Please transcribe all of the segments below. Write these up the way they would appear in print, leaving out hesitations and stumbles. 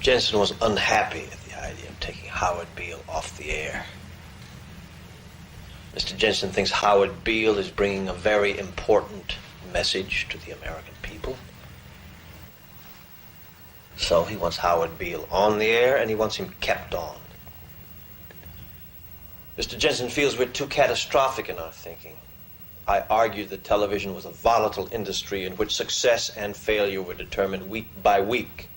Jensen was unhappy at the idea of taking Howard Beale off the air. Mr. Jensen thinks Howard Beale is bringing a very important message to the American people. So he wants Howard Beale on the air, and he wants him kept on. Mr. Jensen feels we're too catastrophic in our thinking. I argued that television was a volatile industry in which success and failure were determined week by week.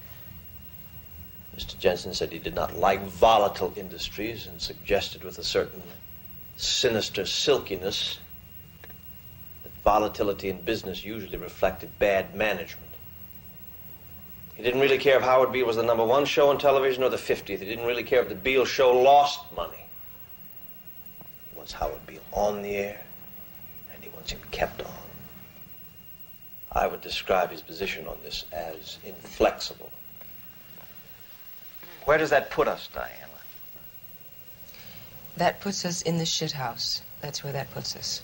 Mr. Jensen said he did not like volatile industries and suggested with a certain sinister silkiness that volatility in business usually reflected bad management. He didn't really care if Howard Beale was the #1 show on television or the 50th. He didn't really care if the Beale show lost money. He wants Howard Beale on the air, and he wants him kept on. I would describe his position on this as inflexible. Where does that put us, Diana? That puts us in the shithouse. That's where that puts us.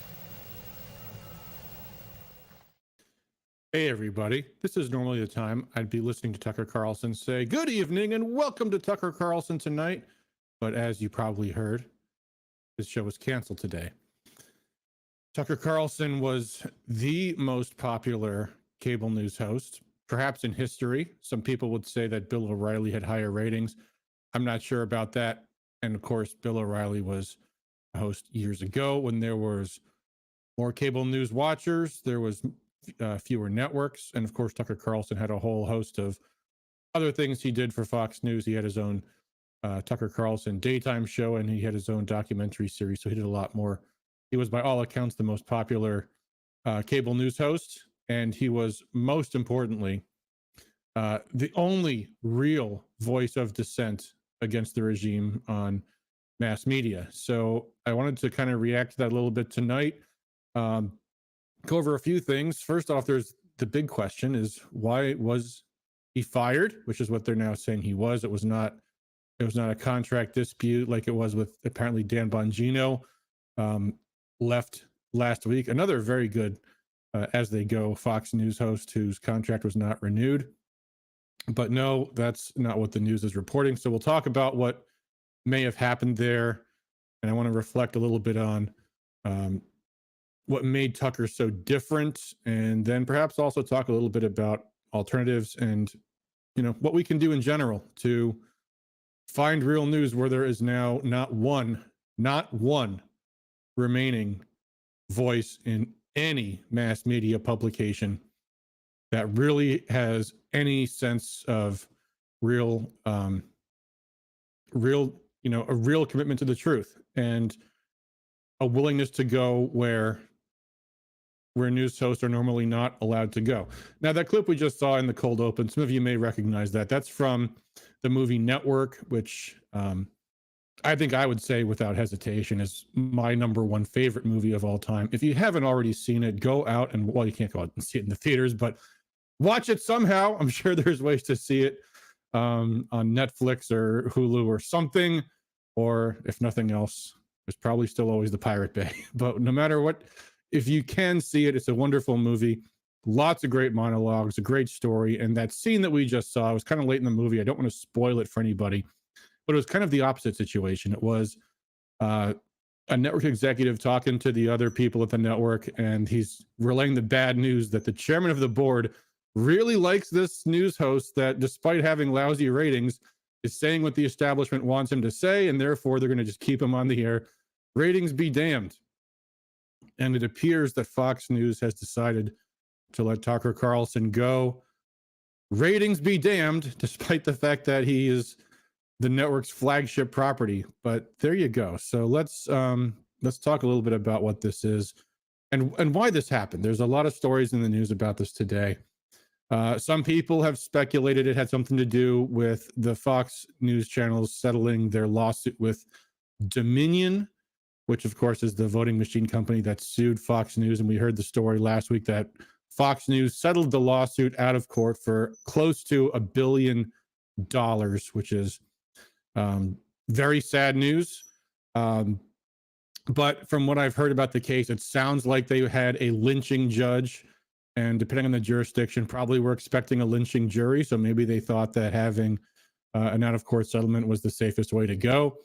Hey, everybody. This is normally the time I'd be listening to Tucker Carlson say, "Good evening and welcome to Tucker Carlson Tonight." But as you probably heard, this show was canceled today. Tucker Carlson was the most popular cable news host, perhaps in history. Some people would say that Bill O'Reilly had higher ratings. I'm not sure about that. And of course, Bill O'Reilly was a host years ago when there was more cable news watchers. There was fewer networks. And of course, Tucker Carlson had a whole host of other things he did for Fox News. He had his own Tucker Carlson daytime show, and he had his own documentary series. So he did a lot more. He was, by all accounts, the most popular cable news host. And he was, most importantly, the only real voice of dissent against the regime on mass media. So I wanted to kind of react to that a little bit tonight. Go over a few things. First off, there's the big question is, why was he fired? Which is what they're now saying he was. It was not a contract dispute like it was with apparently Dan Bongino, left last week. Another very good as they go Fox News host whose contract was not renewed. But no, that's not what the news is reporting. So we'll talk about what may have happened there. And I want to reflect a little bit on what made Tucker so different. And then perhaps also talk a little bit about alternatives and, what we can do in general to find real news where there is now not one remaining voice in any mass media publication that really has any sense of a real commitment to the truth and a willingness to go where news hosts are normally not allowed to go. Now, that clip we just saw in the cold open, some of you may recognize that. That's from the movie Network, which I think I would say without hesitation is my #1 favorite movie of all time. If you haven't already seen it, go out and, well, you can't go out and see it in the theaters, but watch it somehow. I'm sure there's ways to see it on Netflix or Hulu or something, or if nothing else, there's probably still always the Pirate Bay. But no matter what, if you can see it, it's a wonderful movie. Lots of great monologues, a great story. And that scene that we just saw, it was kind of late in the movie. I don't want to spoil it for anybody, but it was kind of the opposite situation. It was a network executive talking to the other people at the network, and he's relaying the bad news that the chairman of the board really likes this news host that, despite having lousy ratings, is saying what the establishment wants him to say, and therefore they're going to just keep him on the air. Ratings be damned. And it appears that Fox News has decided to let Tucker Carlson go. Ratings be damned, despite the fact that he is the network's flagship property. But there you go. So let's talk a little bit about what this is and why this happened. There's a lot of stories in the news about this today. Some people have speculated it had something to do with the Fox News channels settling their lawsuit with Dominion, which of course is the voting machine company that sued Fox News. And we heard the story last week that Fox News settled the lawsuit out of court for close to $1 billion, which is very sad news. But from what I've heard about the case, it sounds like they had a lynching judge, and depending on the jurisdiction, probably were expecting a lynching jury. So maybe they thought that having An out-of-court settlement was the safest way to go.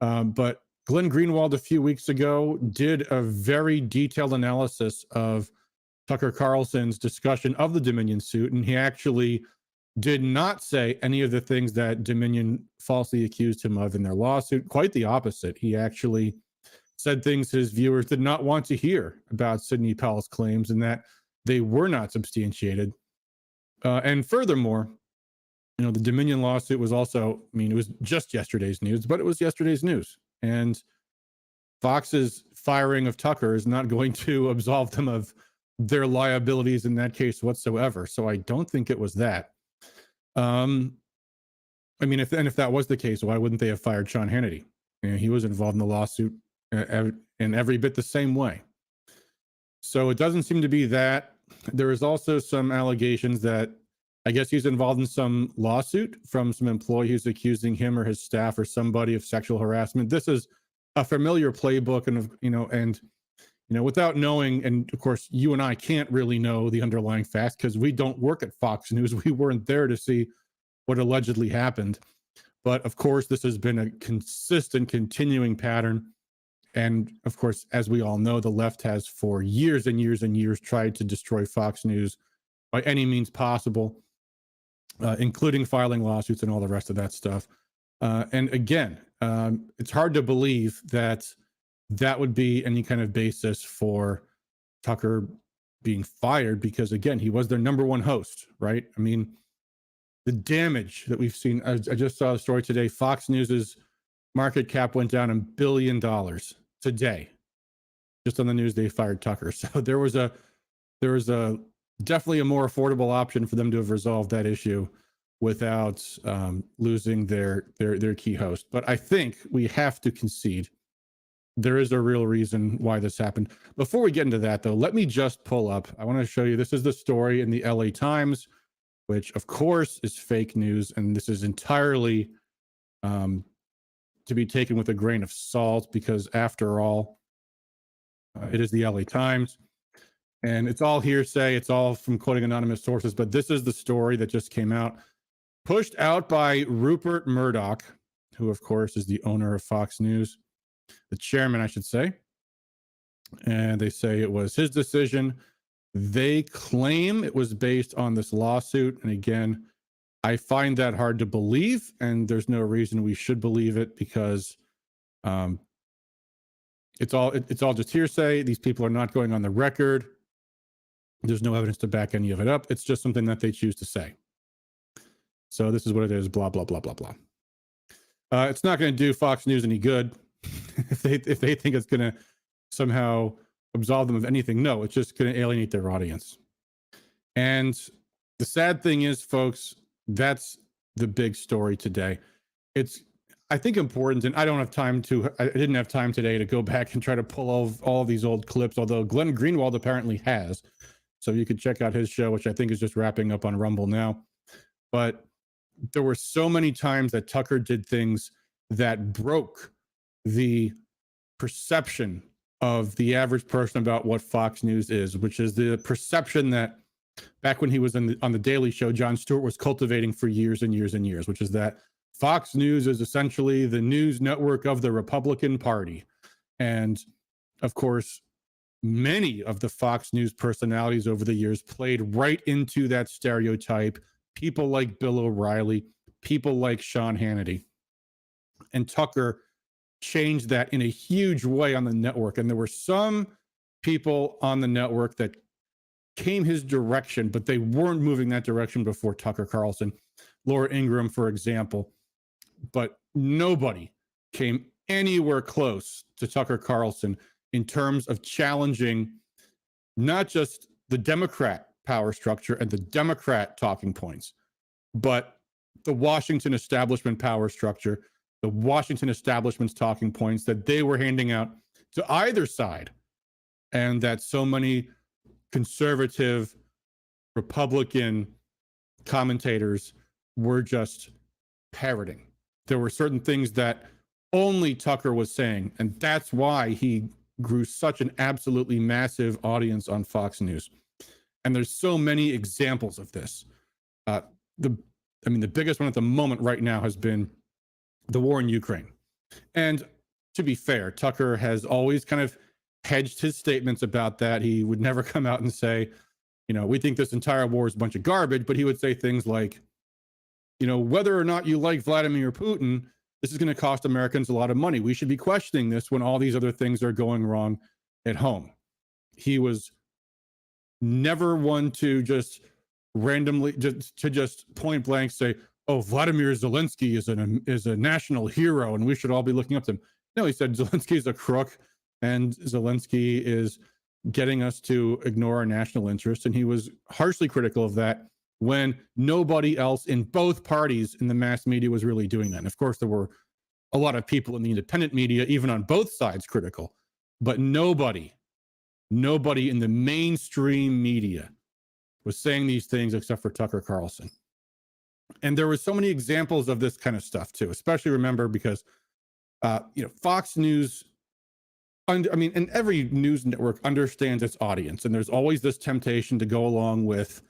But Glenn Greenwald a few weeks ago did a very detailed analysis of Tucker Carlson's discussion of the Dominion suit, and he actually did not say any of the things that Dominion falsely accused him of in their lawsuit. Quite the opposite. He actually said things his viewers did not want to hear about Sidney Powell's claims and that they were not substantiated. And furthermore, the Dominion lawsuit was also, it was just yesterday's news, but it was yesterday's news. And Fox's firing of Tucker is not going to absolve them of their liabilities in that case whatsoever. So I don't think it was that. If that was the case, why wouldn't they have fired Sean Hannity? He was involved in the lawsuit in every bit the same way. So it doesn't seem to be that. There is also some allegations that I guess he's involved in some lawsuit from some employee who's accusing him or his staff or somebody of sexual harassment. This is a familiar playbook, and without knowing, and of course, you and I can't really know the underlying facts because we don't work at Fox News. We weren't there to see what allegedly happened. But of course, this has been a consistent, continuing pattern. And of course, as we all know, the left has for years and years and years tried to destroy Fox News by any means possible, including filing lawsuits and all the rest of that stuff. And again, it's hard to believe that that would be any kind of basis for Tucker being fired because, again, he was their number one host, right? The damage that we've seen, I just saw a story today, Fox News's market cap went down $1 billion today, just on the news they fired Tucker. So there was a definitely a more affordable option for them to have resolved that issue without losing their key host. But I think we have to concede there is a real reason why this happened. Before we get into that, though, let me just pull up. I want to show you. This is the story in the LA Times, which, of course, is fake news. And this is entirely to be taken with a grain of salt because, after all, it is the LA Times. And it's all hearsay. It's all from quoting anonymous sources. But this is the story that just came out. Pushed out by Rupert Murdoch, who, of course, is the owner of Fox News. The chairman, I should say. And they say it was his decision. They claim it was based on this lawsuit. And again, I find that hard to believe. And there's no reason we should believe it because it's all just hearsay. These people are not going on the record. There's no evidence to back any of it up. It's just something that they choose to say. So this is what it is, blah, blah, blah, blah, blah. It's not going to do Fox News any good if they think it's going to somehow absolve them of anything. No, it's just going to alienate their audience. And the sad thing is, folks, that's the big story today. It's, I think, important, and I didn't have time today to go back and try to pull all these old clips, although Glenn Greenwald apparently has. So you could check out his show, which I think is just wrapping up on Rumble now. But there were so many times that Tucker did things that broke the perception of the average person about what Fox News is, which is the perception that back when he was on the Daily Show, Jon Stewart was cultivating for years and years and years, which is that Fox News is essentially the news network of the Republican Party. And of course, many of the Fox News personalities over the years played right into that stereotype. People like Bill O'Reilly, people like Sean Hannity. And Tucker changed that in a huge way on the network. And there were some people on the network that came his direction, but they weren't moving that direction before Tucker Carlson. Laura Ingraham, for example. But nobody came anywhere close to Tucker Carlson in terms of challenging not just the Democrat power structure and the Democrat talking points, but the Washington establishment power structure, the Washington establishment's talking points that they were handing out to either side, and that so many conservative Republican commentators were just parroting. There were certain things that only Tucker was saying, and that's why he grew such an absolutely massive audience on Fox News. And there's so many examples of this. I mean, the biggest one at the moment right now has been the war in Ukraine. And to be fair, Tucker has always kind of hedged his statements about that. He would never come out and say, you know, we think this entire war is a bunch of garbage, but he would say things like, you know, whether or not you like Vladimir Putin, this is going to cost Americans a lot of money. We should be questioning this when all these other things are going wrong at home. He was never one to just randomly just point blank say, oh, Vladimir Zelensky is a national hero and we should all be looking up to him. No, he said Zelensky is a crook and Zelensky is getting us to ignore our national interests. And he was harshly critical of that when nobody else in both parties in the mass media was really doing that. And of course, there were a lot of people in the independent media, even on both sides, critical, but nobody in the mainstream media was saying these things except for Tucker Carlson. And there were so many examples of this kind of stuff too, especially remember because, you know, Fox News, and every news network understands its audience. And there's always this temptation to go along with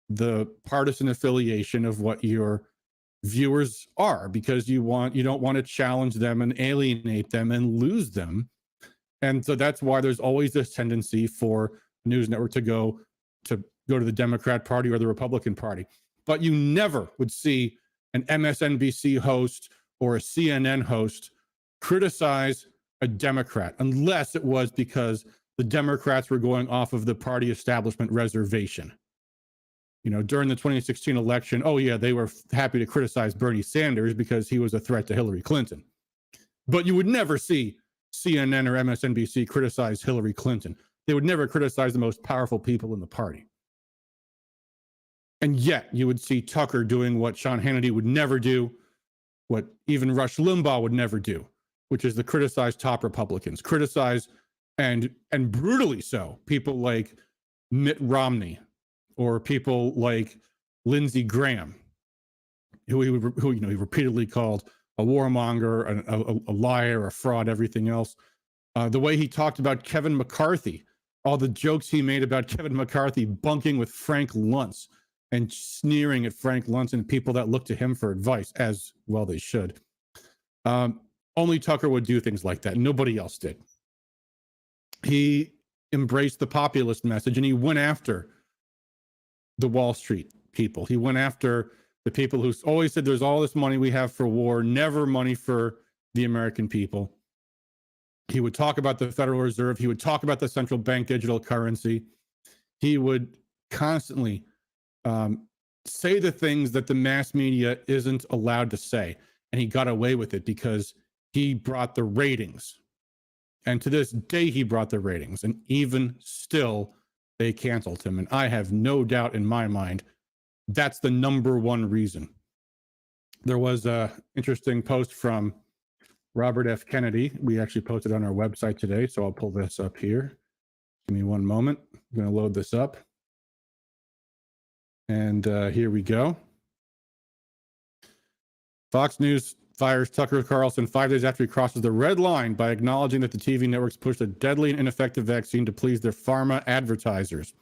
the partisan affiliation of what your viewers are, because you don't want to challenge them and alienate them and lose them. And so that's why there's always this tendency for a news network to go to the Democrat Party or the Republican Party. But you never would see an MSNBC host or a CNN host criticize a Democrat unless it was because the Democrats were going off of the party establishment reservation. You know, during the 2016 election, oh yeah, they were happy to criticize Bernie Sanders because he was a threat to Hillary Clinton. But you would never see CNN or MSNBC criticize Hillary Clinton. They would never criticize the most powerful people in the party. And yet you would see Tucker doing what Sean Hannity would never do, what even Rush Limbaugh would never do, which is to criticize top Republicans, criticize and brutally so people like Mitt Romney or people like Lindsey Graham, who he repeatedly called a warmonger, a liar, a fraud, everything else. The way he talked about Kevin McCarthy, all the jokes he made about Kevin McCarthy bunking with Frank Luntz and sneering at Frank Luntz and people that look to him for advice, as well they should. Only Tucker would do things like that. Nobody else did. He embraced the populist message and he went after the Wall Street people. He went after the people who always said there's all this money we have for war, never money for the American people. He would talk about the Federal Reserve. He would talk about the central bank digital currency. He would constantly say the things that the mass media isn't allowed to say. And he got away with it because he brought the ratings. And to this day, he brought the ratings. And even still, they canceled him. And I have no doubt in my mind, that's the number one reason. There was an interesting post from Robert F. Kennedy. We actually posted on our website today. So I'll pull this up here. Give me one moment. I'm going to load this up. And here we go. Fox News fires Tucker Carlson 5 days after he crosses the red line by acknowledging that the TV networks pushed a deadly and ineffective vaccine to please their pharma advertisers.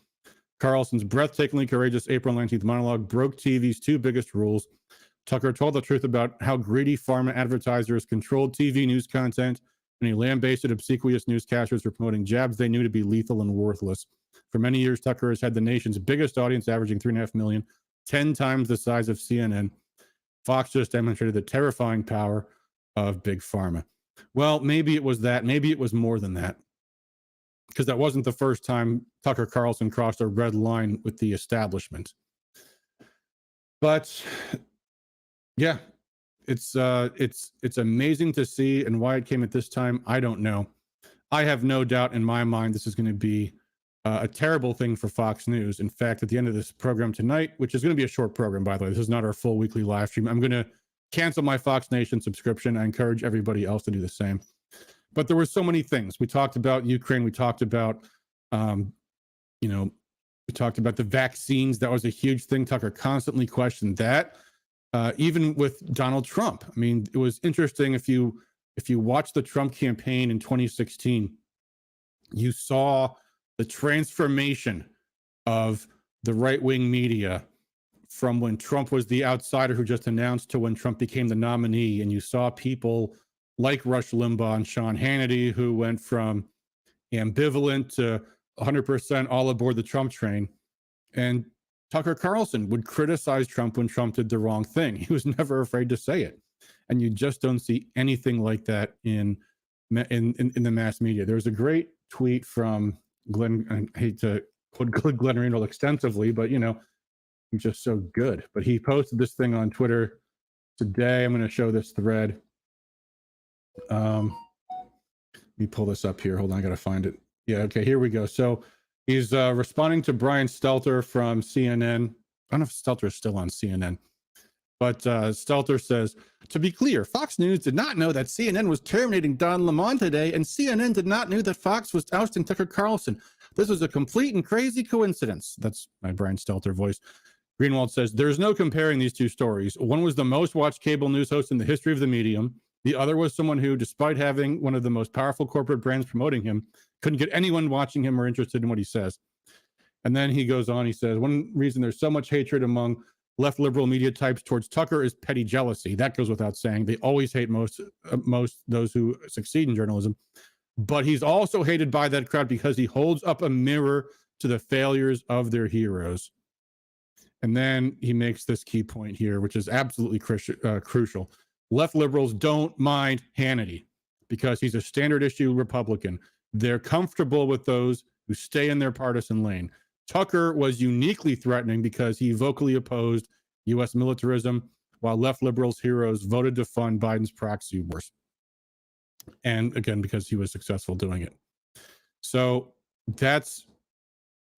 Carlson's breathtakingly courageous April 19th monologue broke TV's two biggest rules. Tucker told the truth about how greedy pharma advertisers controlled TV news content, and he lambasted obsequious newscasters for promoting jabs they knew to be lethal and worthless. For many years, Tucker has had the nation's biggest audience, averaging 3.5 million, 10 times the size of CNN. Fox just demonstrated the terrifying power of big pharma. Well, maybe it was that. Maybe it was more than that, because that wasn't the first time Tucker Carlson crossed a red line with the establishment. But yeah, it's amazing to see, and why it came at this time, I don't know. I have no doubt in my mind this is going to be a terrible thing for Fox News. In fact, at the end of this program tonight, which is going to be a short program, by the way, this is not our full weekly live stream, I'm going to cancel my Fox Nation subscription. I encourage everybody else to do the same. But there were so many things. We talked about Ukraine. We talked about, we talked about the vaccines. That was a huge thing. Tucker constantly questioned that, even with Donald Trump. I mean, it was interesting. If you watch the Trump campaign in 2016, you saw the transformation of the right-wing media from when Trump was the outsider who just announced to when Trump became the nominee. And you saw people like Rush Limbaugh and Sean Hannity who went from ambivalent to 100% all aboard the Trump train. And Tucker Carlson would criticize Trump when Trump did the wrong thing. He was never afraid to say it. And you just don't see anything like that in the mass media. There was a great tweet from Glenn. I hate to quote Glenn Greenwald extensively, but he's just so good. But he posted this thing on Twitter today. I'm going to show this thread. Let me pull this up here. Hold on, I got to find it. Yeah, okay, here we go. So he's responding to Brian Stelter from CNN. I don't know if Stelter is still on CNN, but Stelter says, to be clear, Fox News did not know that CNN was terminating Don Lemon today, and CNN did not know that Fox was ousting Tucker Carlson. This was a complete and crazy coincidence. That's my Brian Stelter voice. Greenwald says, there's no comparing these two stories. One was the most watched cable news host in the history of the medium. The other was someone who, despite having one of the most powerful corporate brands promoting him, couldn't get anyone watching him or interested in what he says. And then he goes on, he says, one reason there's so much hatred among left liberal media types towards Tucker is petty jealousy. That goes without saying. They always hate most those who succeed in journalism. But he's also hated by that crowd because he holds up a mirror to the failures of their heroes. And then he makes this key point here, which is absolutely crucial. Left liberals don't mind Hannity because he's a standard issue Republican. They're comfortable with those who stay in their partisan lane. Tucker was uniquely threatening because he vocally opposed U.S. militarism, while left liberals' heroes voted to fund Biden's proxy wars. And again, because he was successful doing it. So that's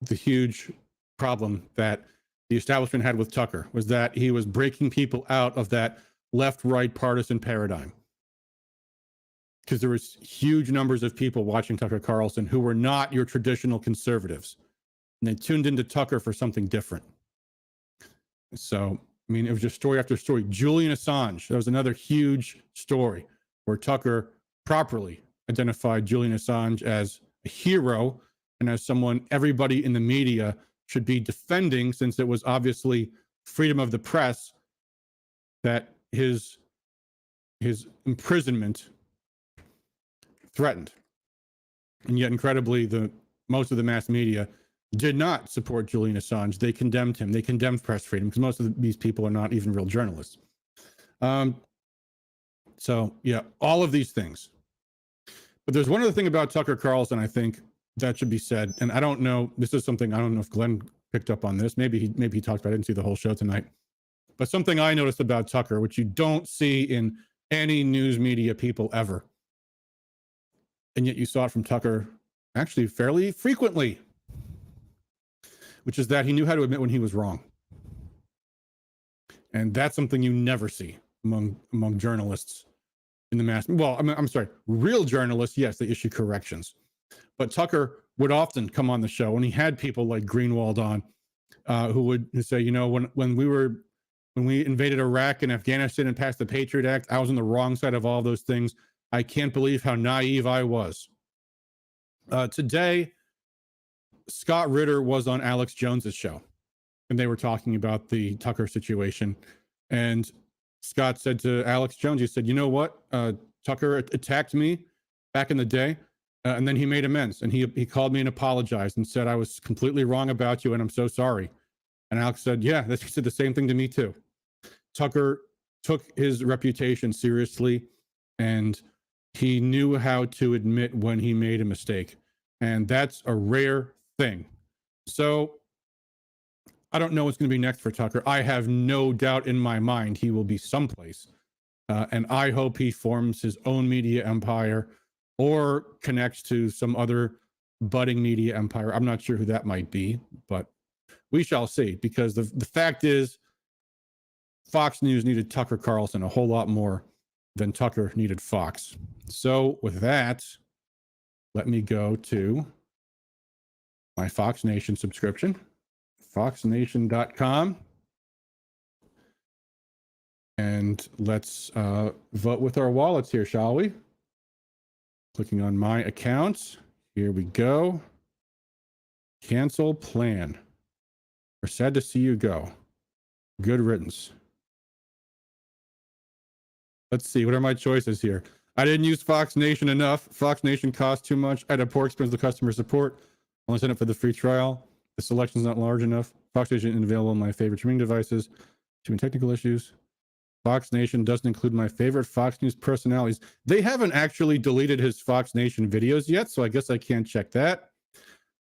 the huge problem that the establishment had with Tucker, was that he was breaking people out of that left-right partisan paradigm. Because there was huge numbers of people watching Tucker Carlson who were not your traditional conservatives. And they tuned into Tucker for something different. So, I mean, it was just story after story. Julian Assange, that was another huge story where Tucker properly identified Julian Assange as a hero and as someone everybody in the media should be defending, since it was obviously freedom of the press that his imprisonment threatened. And yet, incredibly, most of the mass media did not support Julian Assange. They condemned him. They condemned press freedom because most of these people are not even real journalists. So, yeah, all of these things. But there's one other thing about Tucker Carlson, I think, that should be said. And I don't know, this is something, I don't know if Glenn picked up on this. Maybe he talked about it. I didn't see the whole show tonight. But something I noticed about Tucker, which you don't see in any news media people ever, and yet you saw it from Tucker actually fairly frequently, which is that he knew how to admit when he was wrong. And that's something you never see among journalists in the mass. Well, I'm sorry, real journalists, yes, they issue corrections. But Tucker would often come on the show, and he had people like Greenwald on who would say, when we invaded Iraq and Afghanistan and passed the Patriot Act, I was on the wrong side of all those things. I can't believe how naive I was. Today, Scott Ritter was on Alex Jones's show, and they were talking about the Tucker situation. And Scott said to Alex Jones, he said, you know what? Tucker attacked me back in the day, and then he made amends. And he called me and apologized and said, I was completely wrong about you, and I'm so sorry. And Alex said, yeah, he said the same thing to me too. Tucker took his reputation seriously, and he knew how to admit when he made a mistake. And that's a rare thing. So I don't know what's going to be next for Tucker. I have no doubt in my mind he will be someplace. And I hope he forms his own media empire or connects to some other budding media empire. I'm not sure who that might be, but we shall see. Because the fact is, Fox News needed Tucker Carlson a whole lot more than Tucker needed Fox. So with that, let me go to my Fox Nation subscription, foxnation.com. And let's vote with our wallets here, shall we? Clicking on my accounts. Here we go. Cancel plan. We're sad to see you go. Good riddance. Let's see. What are my choices here? I didn't use Fox Nation enough. Fox Nation cost too much. I had a poor experience with customer support. Only signed up for the free trial. The selection's not large enough. Fox Nation isn't available on my favorite streaming devices. Too many technical issues. Fox Nation doesn't include my favorite Fox News personalities. They haven't actually deleted his Fox Nation videos yet, so I guess I can't check that.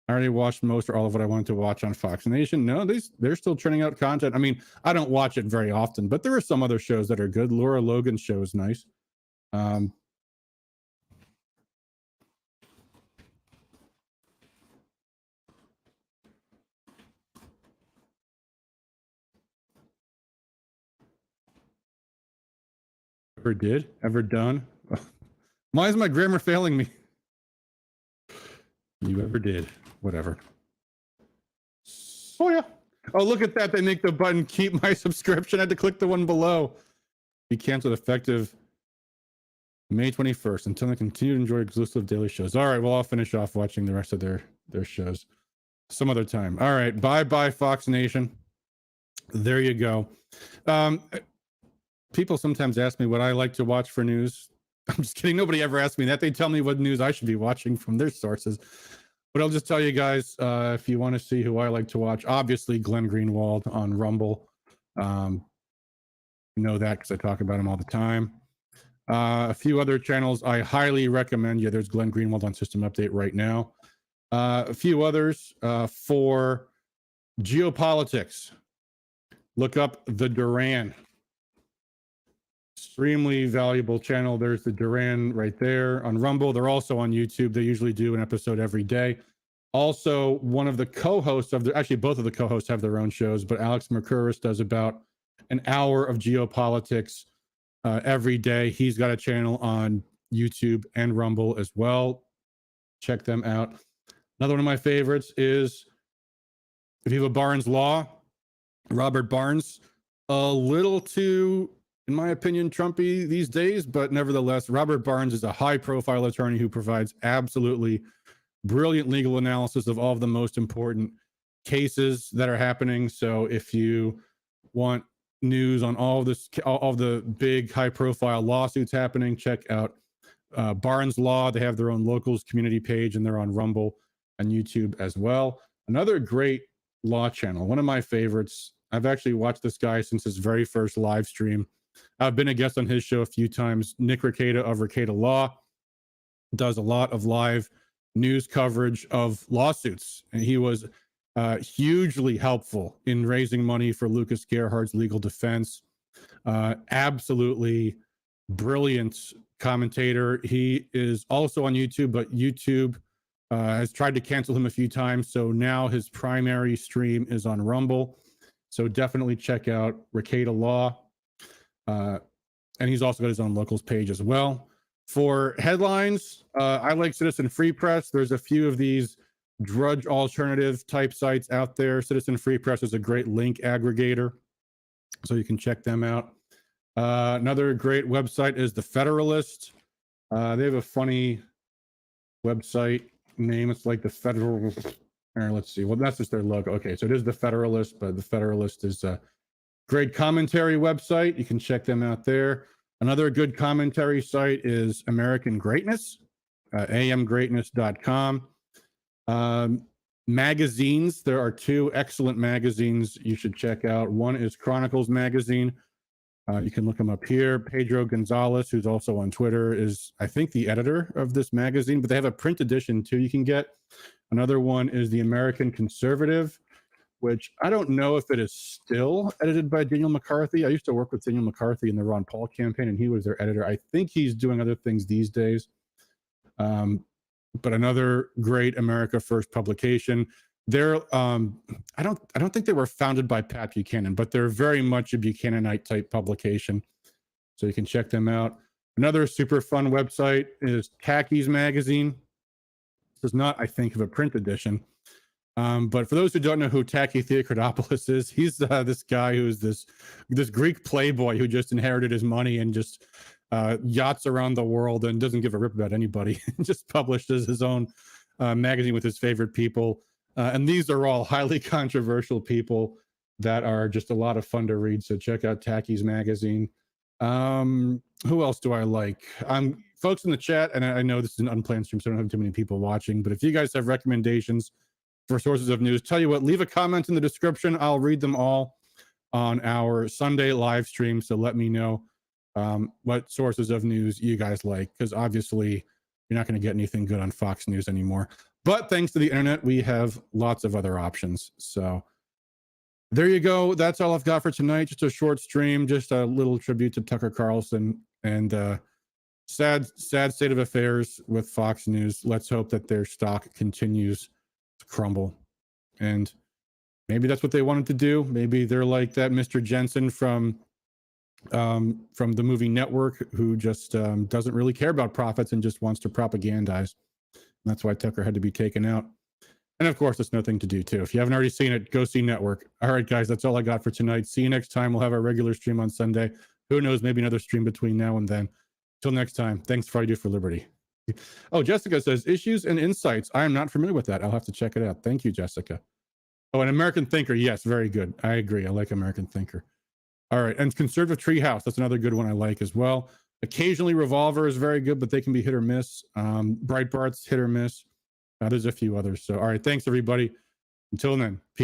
I already watched most or all of what I wanted to watch on Fox Nation. No, they're still churning out content. I mean, I don't watch it very often, but there are some other shows that are good. Laura Logan's show is nice. Ever did? Ever done? Why is my grammar failing me? You ever did? Whatever. Oh, yeah. Oh, look at that. They make the button keep my subscription. I had to click the one below. Be canceled effective May 21st. Until I continue to enjoy exclusive daily shows. All right. Well, I'll finish off watching the rest of their shows some other time. All right. Bye-bye, Fox Nation. There you go. People sometimes ask me what I like to watch for news. I'm just kidding. Nobody ever asks me that. They tell me what news I should be watching from their sources. But I'll just tell you guys, if you want to see who I like to watch, obviously Glenn Greenwald on Rumble. You know that because I talk about him all the time. A few other channels I highly recommend. Yeah, there's Glenn Greenwald on System Update right now. A few others for geopolitics. Look up The Duran. Extremely valuable channel. There's the Duran right there on Rumble. They're also on YouTube. They usually do an episode every day. Also, one of the co-hosts of actually both of the co-hosts have their own shows, but Alex Mercouris does about an hour of geopolitics every day. He's got a channel on YouTube and Rumble as well. Check them out. Another one of my favorites is if you have a Barnes Law, Robert Barnes, a little too, in my opinion, Trumpy these days, but nevertheless, Robert Barnes is a high-profile attorney who provides absolutely brilliant legal analysis of all of the most important cases that are happening. So if you want news on all of this, all of the big high-profile lawsuits happening, check out Barnes Law. They have their own locals community page, and they're on Rumble and YouTube as well. Another great law channel, one of my favorites. I've actually watched this guy since his very first live stream. I've been a guest on his show a few times. Nick Rekieta of Rekieta Law does a lot of live news coverage of lawsuits, and he was hugely helpful in raising money for Lucas Gerhardt's legal defense. Absolutely brilliant commentator. He is also on YouTube, but YouTube has tried to cancel him a few times, so now his primary stream is on Rumble. So definitely check out Rekieta Law. And he's also got his own locals page as well. For headlines, I like Citizen Free Press. There's a few of these drudge alternative type sites out there. Citizen Free Press is a great link aggregator, so you can check them out. Another great website is The Federalist. They have a funny website name. It's like the Federal. Let's see. Well, that's just their logo. Okay, so it is The Federalist, but The Federalist is a great commentary website. You can check them out there. Another good commentary site is American Greatness, amgreatness.com. Magazines, there are two excellent magazines you should check out. One is Chronicles Magazine. You can look them up here. Pedro Gonzalez, who's also on Twitter, is, I think, the editor of this magazine, but they have a print edition too you can get. Another one is the American Conservative, which I don't know if it is still edited by Daniel McCarthy. I used to work with Daniel McCarthy in the Ron Paul campaign, and he was their editor. I think he's doing other things these days. But another great America First publication. They're I don't think they were founded by Pat Buchanan, but they're very much a Buchananite type publication. So you can check them out. Another super fun website is Tacky's Magazine. This is not, I think, of a print edition. But for those who don't know who Taki Theochrodopoulos is, he's this guy who's this Greek playboy who just inherited his money and just yachts around the world and doesn't give a rip about anybody. Just publishes his own magazine with his favorite people. And these are all highly controversial people that are just a lot of fun to read. So check out Tacky's magazine. Who else do I like? Folks in the chat, and I know this is an unplanned stream, so I don't have too many people watching, but if you guys have recommendations for sources of news, tell you what, leave a comment in the description. I'll read them all on our Sunday live stream. So let me know what sources of news you guys like, because obviously you're not going to get anything good on Fox News anymore. But thanks to the internet, we have lots of other options. So there you go. That's all I've got for tonight. Just a short stream, just a little tribute to Tucker Carlson, and sad state of affairs with Fox News. Let's hope that their stock continues to crumble. And maybe that's what they wanted to do. Maybe they're like that Mr. Jensen from the movie Network, who just doesn't really care about profits and just wants to propagandize. And that's why Tucker had to be taken out. And of course, it's nothing to do too. If you haven't already seen it, go see Network. All right, guys, that's all I got for tonight. See you next time. We'll have our regular stream on Sunday. Who knows, maybe another stream between now and then. Till next time, thanks for all you do for liberty. Oh, Jessica says, issues and insights. I am not familiar with that. I'll have to check it out. Thank you, Jessica. Oh, an American Thinker. Yes, very good. I agree. I like American Thinker. All right, and Conservative Treehouse. That's another good one I like as well. Occasionally, Revolver is very good, but they can be hit or miss. Breitbart's hit or miss. There's a few others. So, all right, thanks, everybody. Until then, peace.